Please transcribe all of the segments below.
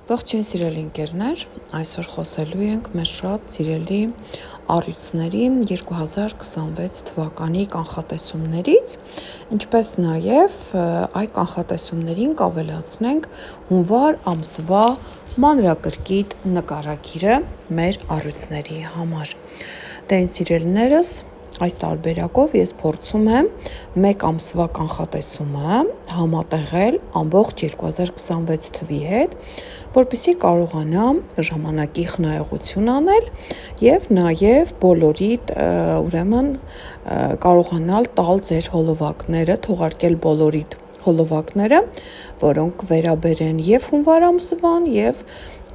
Ողջույն սիրելի ընկերներ, այսօր խոսելու ենք մեր շատ սիրելի առյուծների 2026 թվականի կանխատեսումներից, ինչպես նաև այդ կանխատեսումներին կավելացնենք հունվար ամսվա մանրակրկիտ նկարագիրը մեր առյուծների համար։ Դե սիրելիներս, այս տարբերակով ես փորձում եմ մեկ ամսվա կանխատեսումը համատեղել ամբողջ 2026 թվի հետ, որպեսզի կարողանամ ժամանակի խնայողություն անել եւ նաեւ բոլորիդ կարողանալ տալ ձեր հոլովակները, թողարկել բոլորիդ հոլովակները, որոնք վերաբերեն եւ հունվար ամսվան եւ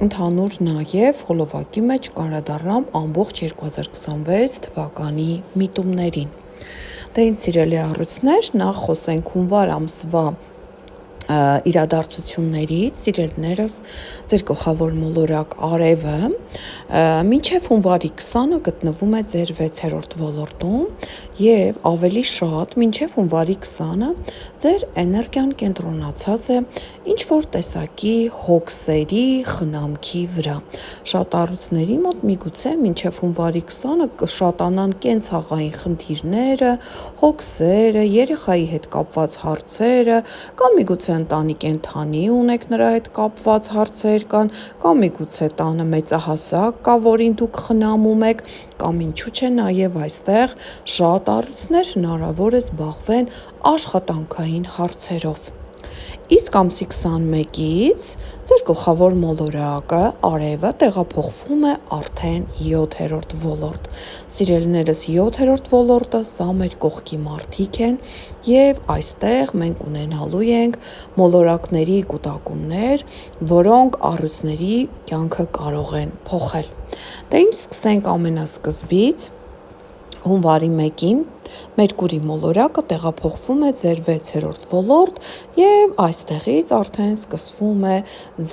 ընդհանուր նաև հոլովակի մեջ կանդրադառնամ ամբողջ 2026 թվականի միտումներին։ Դե ինձ սիրելի առյուծներ, նախ խոսենք հունվար ամսվա իրադարձություններից, սիրելիներս, ձեր գլխավոր մոլորակ արևը մինչև հունվարի 20-ը գտնվում է ձեր 6-րդ ոլորտում եւ ավելի շատ մինչև հունվարի 20-ը ձեր էներգիան կենտրոնացած է ինչ որ տեսակի հոգսերի խնամքի վրա։ Շատ առյուծների մոտ միգուցե մինչև հունվարի 20-ը կշատանան կենցաղային խնդիրները, հոգսերը, երեխայի հետ կապված հարցերը, կամ միգուցե ընտանի կենդանի ունեք նրա հետ կապված հարցեր կան, կամ միգուցե տանը մեծահասակ կա, որին դուք խնամում եք, կամ ինչու՞ չէ նաև այստեղ շատ առյուծներ հնարավոր է զբաղվեն աշխատանքային հարցերով։ Իսկ ամսի 21-ից ձեր գլխավոր մոլորակը արևը տեղափոխվում է արդեն 7-րդ ոլորտ։ Սիրելիներս, 7-րդ ոլորտը սա մեր կողքի մարդիկ են եւ այստեղ մենք ունենալու ենք մոլորակների կուտակումներ, որոնք առյուծների կյանքը կարող են փոխել։ Դե ինչ սկսենք ամենասկզբից։ Հունվարի 1-ին Մերկուրի մոլորակը տեղափոխվում է ձեր 6-րդ ոլորտ եւ այստեղից արդեն սկսվում է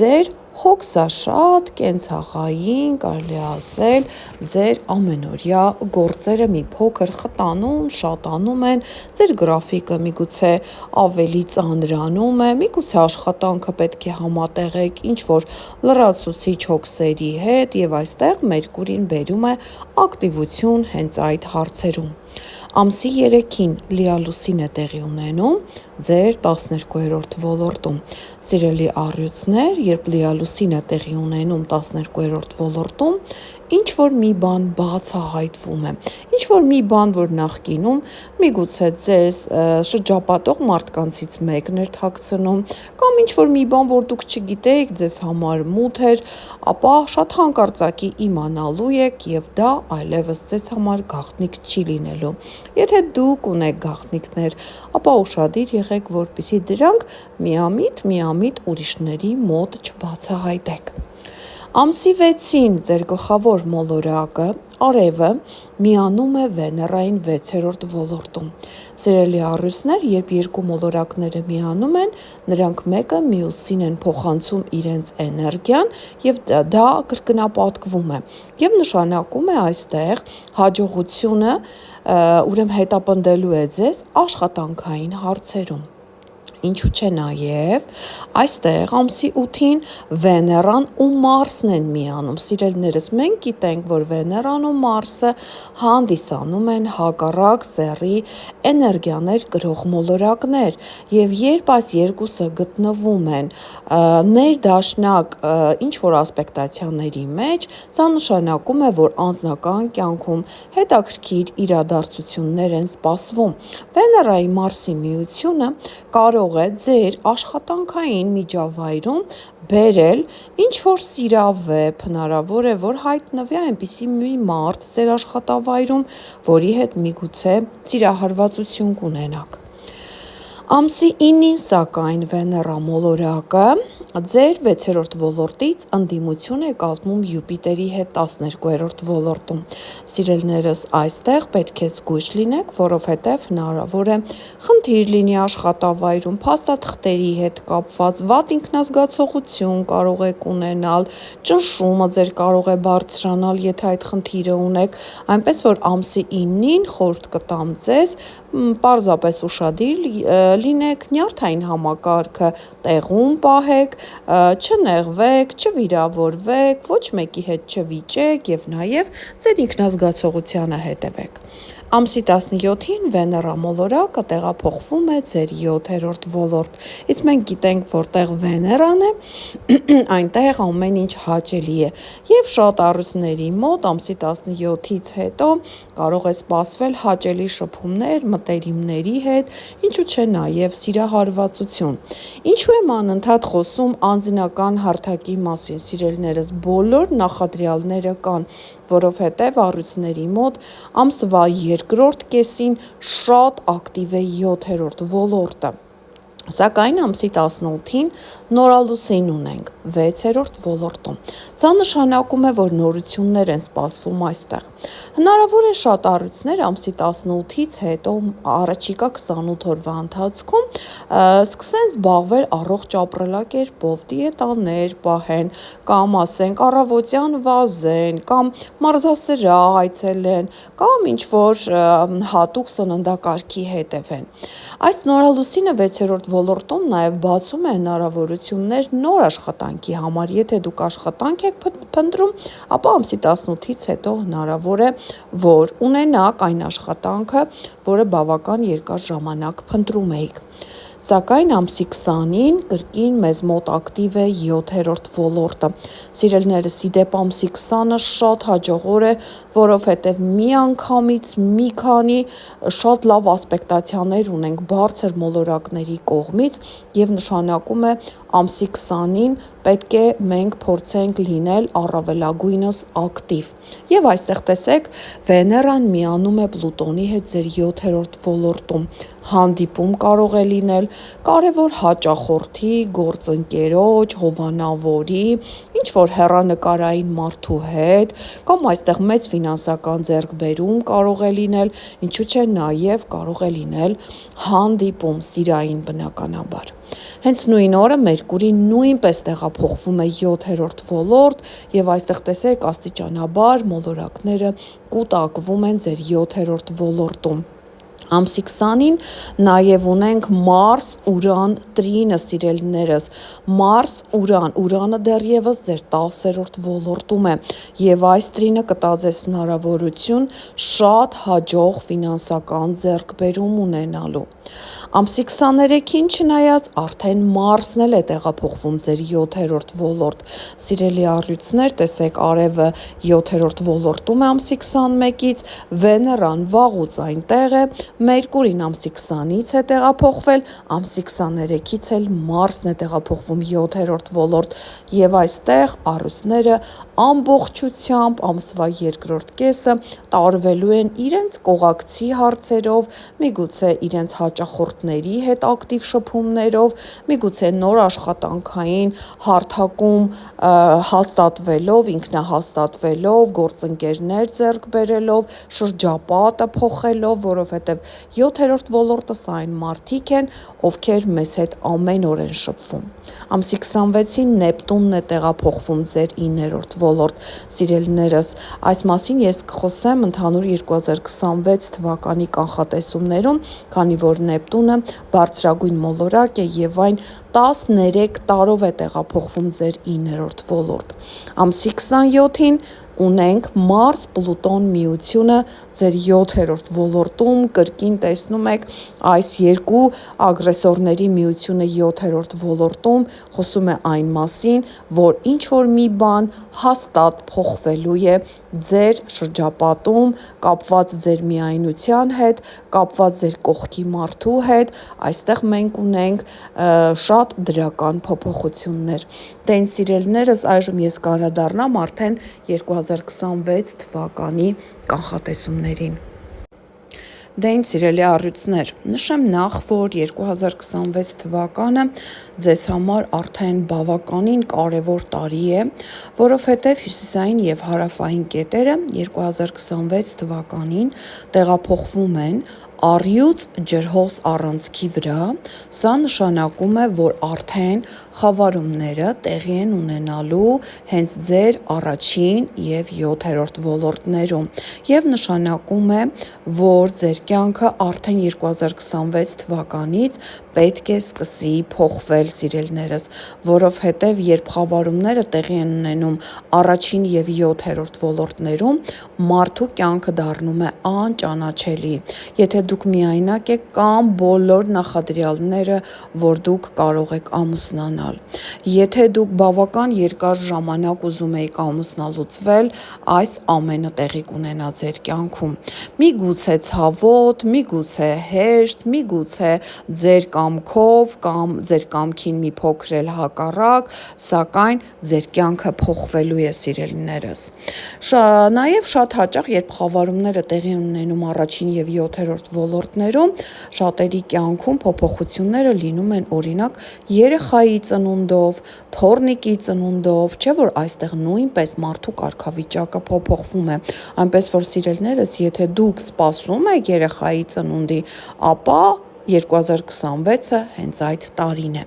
ձեր հոգսաշատ, կենցաղային, կարելի է ասել, ձեր ամենօրյա գործերը մի փոքր խտանում, շատանում են, ձեր գրաֆիկը միգուցե ավելի ծանրանում է, միգուցե աշխատանքը պետք է համատեղեք ինչ որ լրացուցիչ հոգսերի հետ եւ այստեղ Մերկուրին բերում է ակտիվություն հենց այդ հարցերում։ Ամսի 3-ին լիալուսին է տեղի ունենում ձեր 12-րդ ոլորտում։ Սիրելի առյուծներ, երբ լիալուսին է տեղի ունենում 12-րդ ոլորտում, ինչ որ մի բան բացահայտվում է, ինչ որ մի բան, որ նախկինում միգուցե ձեզ շրջապատող մարդկանցից մեկն էր թաքցնում, կամ ինչ որ մի բան, որ դուք չգիտեիք, ձեզ համար մութ էր, ապա շատ հանկարծակի իմանալու եք եւ դա այլևս ձեզ համար գաղտնիք չի լինելու։ Եթե դուք ունեք գաղտնիքներ, ապա ուշադիր եղեք, որպեսզի դրանք միամիտ ուրիշների մոտ չբացահայտեք։ Ամսի 6-ին ձեր գլխավոր մոլորակը արևը միանում է Վեներային 6-րդ ոլորտում։ Սիրելի առյուծներ, երբ երկու մոլորակները միանում են, նրանք մեկը մյուսին են փոխանցում իրենց էներգիան եւ դա կրկնապատկվում է եւ նշանակում է այստեղ հաջողությունը, ուրեմն հետապնդելու է ձեզ աշխատանքային հարցերում։ Ինչու՞ չէ նաև այստեղ ամսի 8-ին Վեներան ու Մարսն են միանում։ Սիրելիներս, մենք գիտենք, որ Վեներան ու Մարսը հանդիսանում են հակառակ սեռի էներգիաներ կրող մոլորակներ, եւ երբ այս երկուսը գտնվում են ներդաշնակ ինչ որ ասպեկտացիաների մեջ, սա նշանակում է, որ անձնական կյանքում հետաքրքիր իրադարձություններ են սպասվում։ Վեներայի Մարսի միությունը կարող է ձեր աշխատանքային միջավայրում բերել ինչ որ սիրավեպ, հնարավոր է, որ հայտնվի այնպիսի մի մարդ ձեր աշխատավայրում, որի հետ միգուցե սիրահարվածություն կունենաք։ Ամսի 9-ին սակայն Վեներա մոլորակը ձեր 6-րդ ոլորտից ընդդիմություն է կազմում Յուպիտերի հետ 12-րդ ոլորտում։ Սիրելիներս, այստեղ պետք է զգույշ լինեք, որովհետև հնարավոր է խնդիր լինի աշխատավայրում, փաստաթղթերի հետ կապված, վատ ինքնազգացողություն կարող եք ունենալ, ճնշումը ձեր կարող է բարձրանալ, եթե այդ խնդիրը ունեք, այնպես որ ամսի 9-ին խորհուրդ կտամ ձեզ պարզապես ուշադիր լինեք, նյարդային համակարգը տեղում պահեք, չնեղվեք, չվիրավորվեք, ոչ մեկի հետ չվիճեք եւ նաեւ ձեր ինքնազգացողությանը հետևեք։ Ամսի 17-ին Վեներա մոլորակը տեղափոխվում է ձեր 7-րդ ոլորտ, իսկ մենք գիտենք, որտեղ Վեներան է, այնտեղ ամեն ինչ հաճելի է, եւ շատ առուսների մոտ ամսի 17-ից հետո կարող է սպասվել հաճելի շփումներ մտերիմների հետ, ինչու չէ նաեւ սիրահարվածություն։ Ինչու եմ անընդհատ խոսում անձնական հարթակի մասին, սիրելիներս, բոլոր նախադրյալները կան, որովհետև առույցների մոտ ամսվա երկրորդ կեսին շատ ակտիվ է 7-րդ ոլորտը։ Սակայն ամսի 18-ին նորալուսին ունենք 6-րդ ոլորտում։ Սա նշանակում է, որ նորություններ են սպասվում այստեղ։ Հնարավոր է շատ առույցներ ամսի 18-ից հետո առաջիկա 28 օրվա ընթացքում սկսեն զբաղվել առողջ ապրելակերպով, դիետաներ պահեն, կամ ասենք առավոտյան վազեն, կամ մարզասրահ այցելեն, կամ ինչ-որ հատուկ սննդակարգի հետևեն։ Այս նորալուսինը 6-րդ ոլորտում նաև բացում է հնարավորություններ նոր աշխատանքի համար, եթե դուք աշխատանք եք փնտրում, ապա ամսի 18-ից հետո հնարավոր է, որ ունենաք այն աշխատանքը, որը բավական երկար ժամանակ փնտրում էիք։ Սակայն ամսի 20-ին կրկին մեզ մոտ ակտիվ է 7-րդ ոլորտը։ Սիրելիներս, ի դեպ ամսի 20-ը շատ հաջող օր է, որովհետև միանգամից մի քանի շատ լավ ասպեկտացիաներ ունենք բարձր մոլորակների կողմից եւ նշանակում է ամսի 20-ին պետք է մենք փորձենք լինել առավելագույնս ակտիվ։ Եվ այստեղ տեսեք, Վեներան միանում է Պլուտոնի հետ ձեր 7-րդ ոլորտում։ Հանդիպում կարող է լինել կարևոր հաճախորդի, գործընկերոջ, հովանավորի, ինչ-որ հեռանկարային մարդու հետ, կամ այստեղ մեծ ֆինանսական ձեռքբերում կարող է լինել, ինչու՞ չէ նաև կարող է լինել հանդիպում սիրային բնականաբար։ Հենց նույն օրը Մերկուրին նույնպես տեղափոխվում է 7-րդ ոլորտ եւ այստեղ տեսեք աստիճանաբար մոլորակները կուտակվում են ձեր 7-րդ ոլորտում։ Ամսի 20-ին նաև ունենք Մարս-Ուրան տրինը, սիրելիներս, Մարս-Ուրանը դեռևս ձեր 10-րդ ոլորտում է եւ այս տրինը կտա ձեզ հնարավորություն շատ հաջող ֆինանսական ձեռքբերում ունենալու։ Ամսի 23-ին չնայած արդեն Մարսն էլ է տեղափոխվում ձեր 7-րդ ոլորտ։ Սիրելի առյուծներ, տեսեք, արևը 7-րդ ոլորտում է ամսի 21-ից, Վեներան վաղուց այնտեղ է, Մերկուրին ամսի 20-ից է տեղափոխվել, ամսի 23-ից էլ Մարսն է տեղափոխվում 7-րդ ոլորտ եւ այստեղ առույցները ամբողջությամբ ամսվա երկրորդ կեսը տարվելու են իրենց կողակցի հարցերով, միգուցե իրենց հաճախորդների հետ ակտիվ շփումներով, միգուցե նոր աշխատանքային հարթակում հաստատվելով, ինքնահաստատվելով, գործընկերներ ձեռք բերելով, շրջապատը փոխելով, որովհետև 7-րդ ոլորտը սա այն մարդիկ են, ովքեր մեզ հետ ամեն օր են շփվում։ Ամսի 26-ին Նեպտունն է տեղափոխվում ձեր 9-րդ ոլորտ։ Սիրելիներս, այս մասին ես կխոսեմ ընդհանուր 2026 թվականի կանխատեսումներում, քանի որ Նեպտունը բարձրագույն մոլորակ է եւ այն 13 տարով է տեղափոխվում ձեր 9-րդ ոլորտ։ Ամսի 27-ին ունենք Մարս-Պլուտոն միությունը ձեր 7-րդ ոլորտում, կրկին տեսնում եք այս երկու ագրեսորների միությունը 7-րդ ոլորտում, խոսում է այն մասին, որ ինչ-որ մի բան հաստատ փոխվելու է ձեր շրջապատում, կապված ձեր միայնության հետ, կապված ձեր կողքի մարդու հետ, այստեղ մենք ունենք շատ դրական փոփոխություններ։ Դեն սիրելիներս, այժմ ես կանդրադառնամ արդեն 2026 թվականի կանխատեսումներին։ Դեն սիրելի առյուծներ, նշեմ նախ, որ 2026 թվականը ձեզ համար արդեն բավականին կարևոր տարի է, որովհետև հյուսիսային եւ հարավային կետերը 2026 թվականին տեղափոխվում են առյուծ ջրհոս առանցքի վրա, սա նշանակում է, որ արդեն խավարումները տեղի են ունենալու հենց ձեր առաջին և 7-րդ ոլորտներում և նշանակում է, որ ձեր կյանքը արդեն 2026 թվականից պետք է սկսի փոխվել, սիրելիներս, որովհետև երբ խավարումները տեղի են ունենում առաջին և 7-րդ ոլորտներում, մարդու կյանքը դառնում է անճանաչելի, եթե դուք միայնակ եք կամ բոլոր նախադրյալները, որ դուք կարող եք ամուսնանալ, եթե դուք բավական երկար ժամանակ ուզում եք ամուսնալուծվել, այս ամենը տեղի կունենա ձեր կյանքում, միգուցե ցավոտ, միգուցե հեշտ, միգուցե ձեր կամքով կամ ձեր կամքին մի փոքր էլ հակառակ, սակայն ձեր կյանքը փոխվելու է, սիրելիներս, նաև շատ հաճախ, երբ խավարումները տեղի են ունենում առաջին և 7-րդ ոլորտներում, շատերի կյանքում փոփոխությունները լինում են օրինակ երեխայի ծնունդով, թոռնիկի ծնունդով, չէ՞ որ այստեղ նույնպես մարդու կարգավիճակը փոփոխվում է, այնպես որ սիրելիներս, եթե դուք սպասում եք երեխայի ծնունդի, ապա 2026-ը հենց այդ տարին է,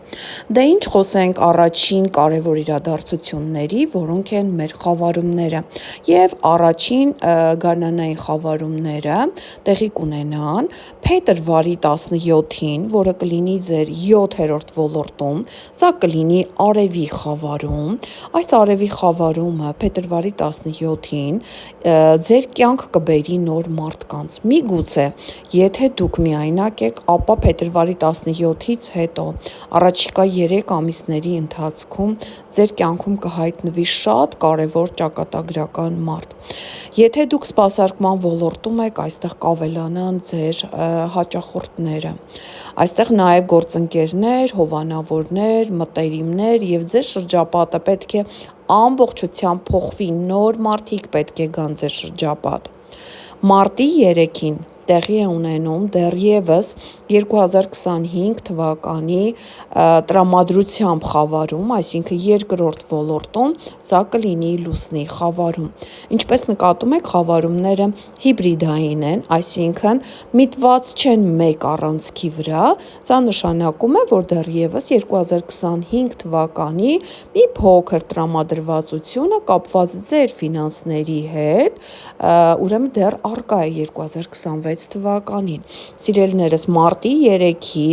դե ինչ խոսենք առաջին կարևոր իրադարձությունների, որոնք են մեր խավարումները և առաջին գարնանային խավարումները տեղի կունենան փետրվարի 17-ին, որը կլինի ձեր 7-րդ ոլորտում, սա կլինի արևի խավարում, այս արևի խավարումը փետրվարի 17-ին ձեր կյանք կբերի նոր մարդկանց, միգուցե եթե դուք միայնակ եք, ապա փետրվարի 17-ից հետո առաջիկա 3 ամիսների ընթացքում ձեր կյանքում կհայտնվի շատ կարևոր ճակատագրական մարդ, եթե դուք սպասարկման ոլորտում եք, այստեղ կավելանան ձեր հաճախորդները, այստեղ նաև գործընկերներ, հովանավորներ, մտերիմներ և ձեր շրջապատը պետք է ամբողջությամբ փոխվի, նոր մարդիկ պետք է գան ձեր շրջապատ, մարտի 3-ին տեղի է ունենում դեռևս 2025 թվականի տրամադրությամբ խավարում, այսինքն երկրորդ ոլորտում, սա կլինի լուսնի խավարում, ինչպես նկատում եք, խավարումները հիբրիդային են, այսինքն միտված չեն մեկ առանցքի վրա, սա նշանակում է, որ դեռևս 2025 թվականի մի փոքր տրամադրվածությունը կապված ձեր ֆինանսների հետ, ուրեմն դեռ առկա է 2026 թվականին, սիրելիներս, մարտի 3-ի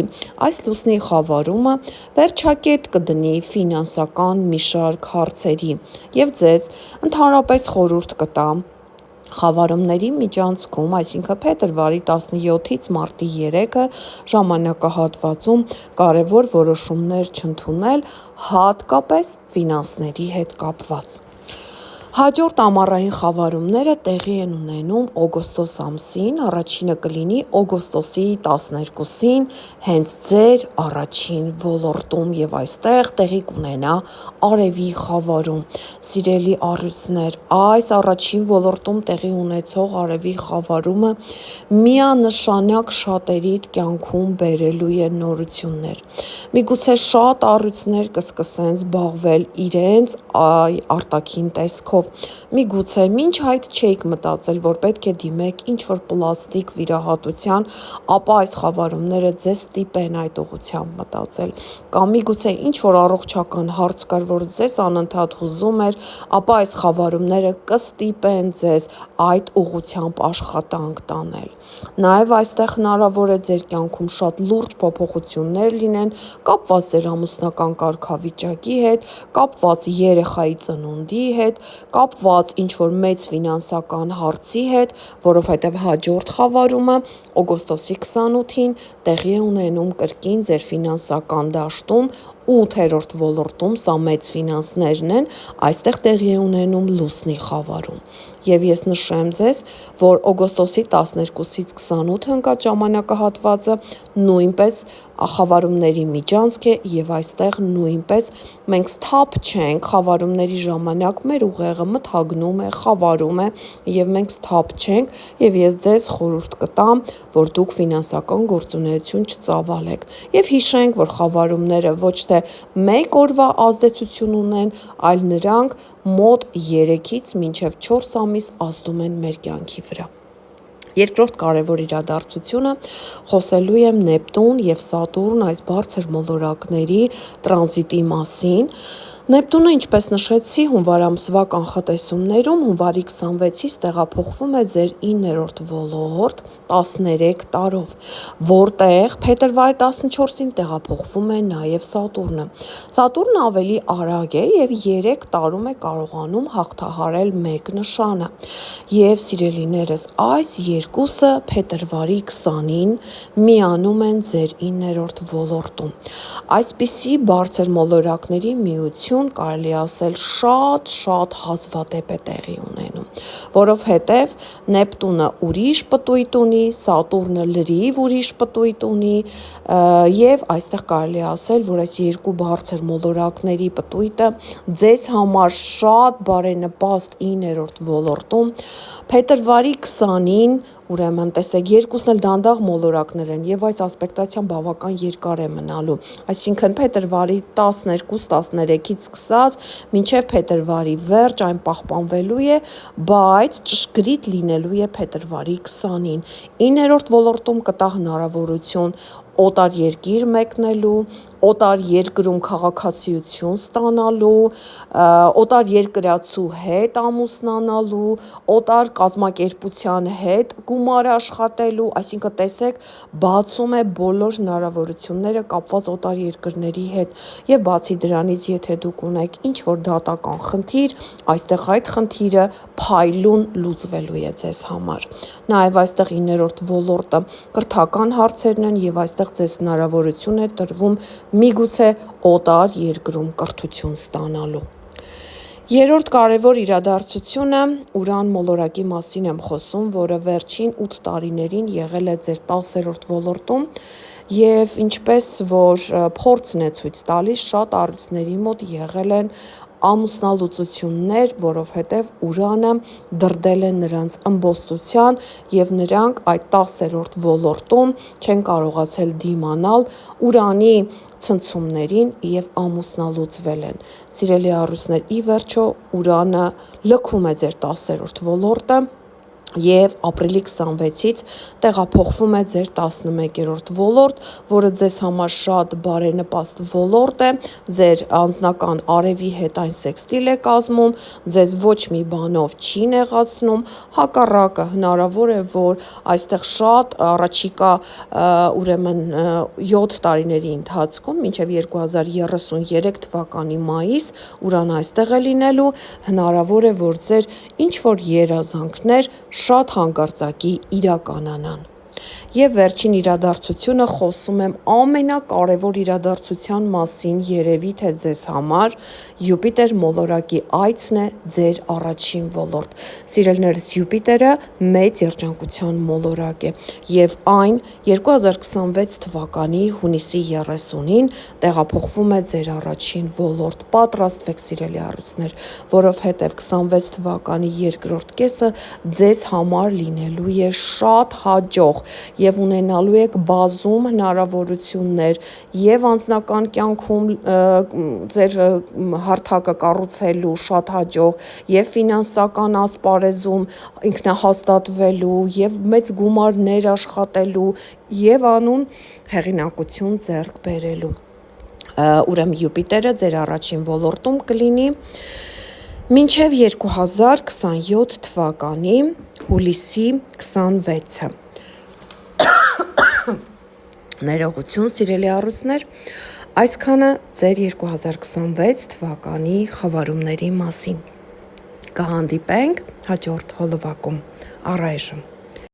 այս լուսնի խավարումը վերջակետ կդնի ֆինանսական մի շարք հարցերի և ձեզ ընդհանրապես խորհուրդ կտամ խավարումների միջանցքում, այսինքն փետրվարի 17-ից մարտի 3-ը ժամանակահատվածում կարևոր որոշումներ չընդունել, հատկապես ֆինանսների հետ կապված, հաջորդ ամառային խավարումները տեղի են ունենում օգոստոս ամսին, առաջինը կլինի օգոստոսի 12-ին, հենց ձեր առաջին ոլորտում և այստեղ տեղի կունենա արևի խավարում, սիրելի առյուծներ, այս առաջին ոլորտում տեղի ունեցող արևի խավարումը միանշանակ շատերիդ կյանքում բերելու է նորություններ, միգուցե շատ առյուծներ կսկսեն զբաղվել իրենց արտաքին տեսքով, միգուցե մինչ այդ չէիք մտածել, որ պետք է դիմեք ինչ-որ պլաստիկ վիրահատության, ապա այս խավարումները ձեզ ստիպեն այդ ուղղությամբ մտածել, կամ միգուցե ինչ-որ առողջական հարց կար, որ ձեզ անընդհատ հուզում էր, ապա այս խավարումները կստիպեն ձեզ այդ ուղղությամբ աշխատանք տանել, նաև այստեղ հնարավոր է ձեր կյանքում շատ լուրջ փոփոխություններ լինեն, կապված ձեր ամուսնական կարգավիճակի հետ, կապված երեխայի ծնունդի հետ, կապված ինչ-որ մեծ ֆինանսական հարցի հետ, որովհետև հաջորդ խավարումը օգոստոսի 28-ին տեղի է ունենում կրկին ձեր ֆինանսական դաշտում, 8-րդ ոլորտում, սա մեծ ֆինանսներն են, այստեղ տեղի է ունենում լուսնի խավարում, և ես նշեմ ձեզ, որ օգոստոսի 12-ից 28 ընկած ժամանակահատվածը նույնպես խավարումների միջանցք է և այստեղ նույնպես մենք սթափ չենք, խավարումների ժամանակ մեր ուղեղը մթագնում է, խավարում է և մենք սթափ չենք և ես ձեզ խորհուրդ կտամ, որ դուք ֆինանսական գործունեություն չծավալեք և հիշենք, որ խավարումները ոչ թե մեկ օրվա ազդեցություն ունեն, այլ նրանք մոտ 3-ից մինչև 4 ամիս ազդում են մեր կյանքի վրա, Երկրորդ կարևոր իրադարձությունը խոսելու եմ Նեպտուն եւ Սատուրն այս բարձր մոլորակների տրանզիտի մասին։ Նեպտունը, ինչպես նշեցի, հունվար ամսվա կանխատեսումներում հունվարի 26-ից տեղափոխվում է ձեր 9-րդ ոլորտ 13 տարով, որտեղ փետրվարի 14-ին տեղափոխվում է նաև Սատուրնը։ Սատուրնը ավելի արագ է եւ 3 տարում է կարողանում հաղթահարել մեկ նշանը։ Եվ սիրելիներս, այս երկուսը փետրվարի 20-ին միանում են ձեր 9-րդ ոլորտում։ Այսպիսի բարձր մոլորակների միություն կարելի ասել շատ հազվադեպ է տեղի ունենում, որովհետև Նեպտունը ուրիշ պտույտ ունի, Սատուրնը լրիվ ուրիշ պտույտ ունի եւ այստեղ կարելի ասել, որ այս երկու բարձր մոլորակների պտույտը ձեզ համար շատ բարենպաստ 9-րդ ոլորտում փետրվարի 20-ին, ուրեմն տեսեք, երկուսն էլ դանդաղ մոլորակներ են եւ այս ասպեկտացիան բավական երկար է մնալու, այսինքն փետրվարի 12-13-ից սկսած մինչև փետրվարի վերջ այն պահպանվելու է, բայց ճշգրիտ լինելու է փետրվարի 20-ին։ 9-րդ ոլորտում կտա հնարավորություն օտար երկիր մեկնելու, օտար երկրում քաղաքացիություն ստանալու, օտար երկրացու հետ ամուսնանալու, օտար կազմակերպության հետ գումար աշխատելու, այսինքն տեսեք, բացում է բոլոր հնարավորությունները կապված օտար երկրների հետ եւ բացի դրանից, եթե դուք ունեք ինչ-որ դատական խնդիր, այստեղ այդ խնդիրը փայլուն լուծվելու է ձեզ համար։ Նաեւ այստեղ 9-րդ ոլորտը կրթական հարցերն են եւ այստեղ ձեզ հնարավորություն է տրվում միգուցե օտար երկրում կրթություն ստանալու։ Երրորդ կարևոր իրադարձությունը Ուրան մոլորակի մասին եմ խոսում, որը վերջին 8 տարիներին եղել է ձեր 10-րդ ոլորտում եւ ինչպես որ փորձն է ցույց տալիս, շատ առիթների մոտ եղել են ամուսնալուծություններ, որովհետև Ուրանը դրդել է նրանց ըմբոստության եւ նրանք այդ 10-րդ ոլորտում չեն կարողացել դիմանալ Ուրանի ցնցումներին եւ ամուսնալուծվել են։ Սիրելի առույցներ, ի վերջո Ուրանը լքում է ձեր 10-րդ ոլորտը եւ ապրիլի 26-ից տեղափոխվում է ձեր 11-րդ ոլորտ, որը ձեզ համար շատ բարենպաստ ոլորտ է, ձեր անձնական արևի հետ այն սեքստիլ է կազմում, ձեզ ոչ մի բանով չի նեղացնում, հակառակը հնարավոր է, որ այստեղ շատ առաջիկա ուրեմն 7 տարիների ընթացքում, մինչև 2033 թվականի մայիս, Ուրան այստեղ է լինելու, հնարավոր է, որ ձեր ինչ-որ երազանքներ շատ հանկարծակի իրականանան։ Եվ վերջին իրադարձությունը խոսում եմ ամենակարևոր իրադարձության մասին երևի թե ձեզ համար, Յուպիտեր մոլորակի այցն է ձեր առաջին ոլորտ։ Սիրելիներս, Յուպիտերը մեծ երջանկության մոլորակ է եւ այն 2026 թվականի հունիսի 30-ին տեղափոխվում է ձեր առաջին ոլորտ։ Պատրաստվեք, սիրելի առույցներ, որովհետեւ 26 թվականի երկրորդ կեսը ձեզ համար լինելու է շատ հաջող եւ ունենալու եք բազում հնարավորություններ եւ անձնական կյանքում ձեր հարթակը կառուցելու շատ հաջող եւ ֆինանսական ասպարեզում ինքնահաստատվելու եւ մեծ գումարներ աշխատելու եւ անուն հեղինակություն ձեռք բերելու։ Ուրեմն Յուպիտերը ձեր առաջին ոլորտում կլինի մինչև 2027 թվականի հուլիսի 26-ը։ Ներողություն, սիրելի առույցներ, այսքանը ձեր 2026 թվականի խավարումների մասին։ Կհանդիպենք հաջորդ հոլովակում։ Առայժմ